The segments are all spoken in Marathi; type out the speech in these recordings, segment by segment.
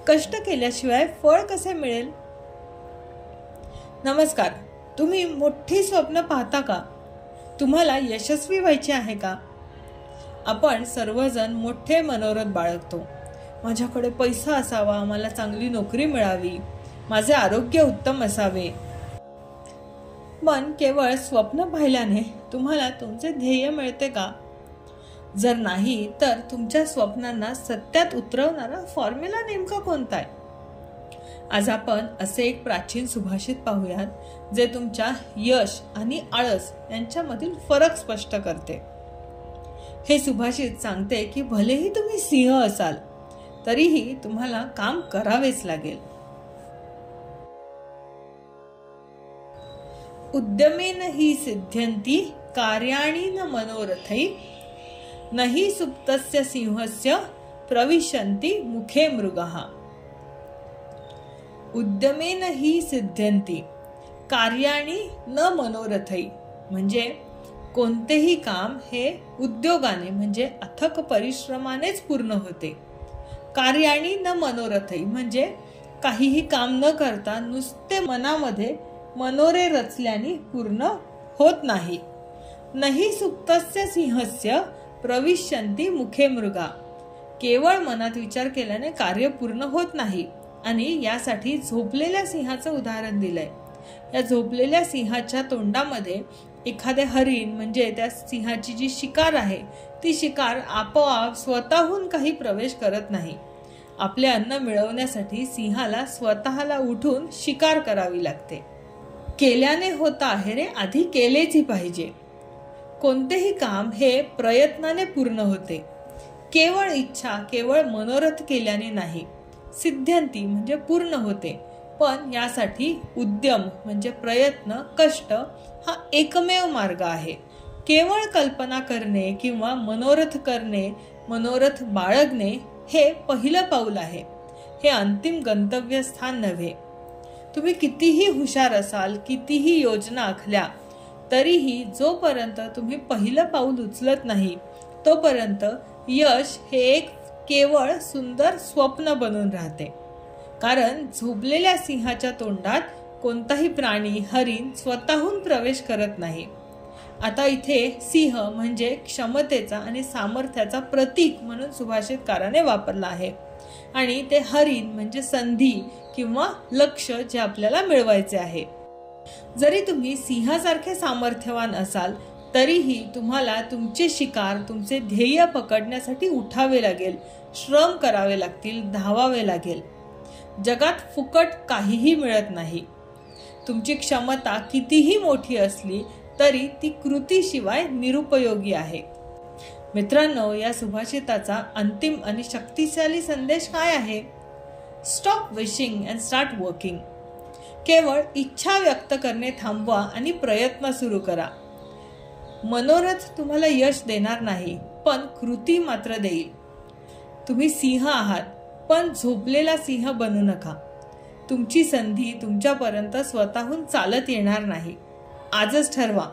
कष्ट केल्याशिवाय फळ कसे मिळेल? नमस्कार. तुम्ही मोठी स्वप्न पाहता का? तुम्हाला यशस्वी व्हायचे आहे का? आपण सर्वजण मोठे मनोरथ बाळगतो. माझ्याकडे पैसा असावा, मला चांगली नोकरी मिळावी, माझे आरोग्य उत्तम असावे. पण केवळ स्वप्न पाहिल्याने तुम्हाला तुमचे ध्येय मिळते का? जर नाही तर तुमच्या स्वप्नांना सत्यात उतरवणारा फॉर्म्युला नेमका कोणता आहे? आज आपण असे एक प्राचीन सुभाषित पाहूयात जे तुमच्या यश आणि आळस यांच्यामधील फरक स्पष्ट करते. हे सुभाषित सांगते की भलेही तुम्ही सिंह असाल तरीही तुम्हाला काम करावेच लागेल. उद्यमेन हि सिद्ध्यन्ति कार्याणि न मनोरथै नहि सुप्तस्य सिंहस्य प्रविशन्ति मुखे मृगः. उद्यमेन हि सिद्ध्यन्ति कार्याणि न मनोरथै म्हणजे कोणतेही काम हे उद्योगाने म्हणजे अथक परिश्रमानेच पूर्ण होते. कार्याणि न मनोरथै म्हणजे काहीही काम न करता नुसते मनामध्ये मनोरे रचल्याने पूर्ण होत नाही. नहि सुप्तस्य सिंहस्य प्रविशन्ति मुखे मृगा. केवळ मनात विचार केल्याने कार्य पूर्ण होत नाही आणि यासाठी झोपलेल्या सिंहाचं उदाहरण दिलंय. या झोपलेल्या सिंहाच्या तोंडामध्ये एखादे हरिण म्हणजे त्या सिंहाची जी शिकार आहे ती शिकार आपोआप स्वतःहून काही प्रवेश करत नाही. आपले अन्न मिळवण्यासाठी सिंहाला स्वतःला उठून शिकार करावी लागते. केल्याने होता आहे रे, आधी केलेच पाहिजे. कोणतेही काम हे प्रयत्नाने पूर्ण होते. केवळ इच्छा, केवळ मनोरथ केल्याने नाही. सिद्ध्यन्ति म्हणजे पूर्ण होते, पण यासाठी उद्यम म्हणजे प्रयत्न, कष्ट हा एकमेव मार्ग आहे. केवळ कल्पना करणे किंवा मनोरथ करणे, मनोरथ बाळगणे हे पहिलं पाऊल आहे. हे अंतिम गंतव्य स्थान नव्हे. तुम्ही कितीही हुशार असाल, कितीही योजना आखल्या तरीही जोपर्यंत तुम्ही पहिलं पाऊल उचलत नाही तोपर्यंत यश हे एक केवळ सुंदर स्वप्न बनून राहते. कारण झोपलेल्या सिंहाच्या तोंडात कोणताही प्राणी, हरिण स्वतःहून प्रवेश करत नाही. आता इथे सिंह म्हणजे क्षमतेचा आणि सामर्थ्याचा प्रतीक म्हणून सुभाषितकाराने वापरला आहे आणि ते हरिण म्हणजे संधी किंवा लक्ष्य जे आपल्याला मिळवायचे आहे. जरी तुम्ही सिंहासारखे सामर्थ्यवान असाल तरीही तुम्हाला तुमचे शिकार, तुमचे ध्येय पकडण्यासाठी उठावे लागेल, श्रम करावे लागतील, धावावे लागेल. जगात फुकट काहीही मिळत नाही. तुमची क्षमता कितीही मोठी असली तरी ती कृतीशिवाय निरुपयोगी आहे. मित्रांनो, या सुभाषिताचा अंतिम आणि शक्तिशाली संदेश काय आहे? Stop wishing and start working. केवळ इच्छा व्यक्त करणे थांबवा आणि प्रयत्न सुरू करा. मनोरथ तुम्हाला यश देणार नाही, पण कृती मात्र देईल. तुम्ही सिंह आहात, पण झोपलेला सिंह बनू नका. तुमची संधी तुमच्यापर्यंत स्वतःहून चालत येणार नाही. आजच ठरवा,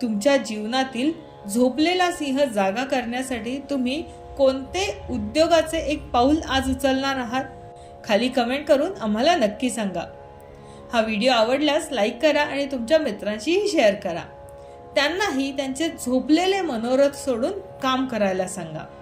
तुमच्या जीवनातील झोपलेला सिंह जागा करण्यासाठी तुम्ही कोणते उद्योगाचे एक पाऊल आज उचलणार आहात? खाली कमेंट करून आम्हाला नक्की सांगा. हा व्हिडिओ आवडल्यास लाईक करा आणि तुमच्या मित्रांशीही शेअर करा. त्यांनाही त्यांचे झोपलेले मनोरथ सोडून काम करायला सांगा.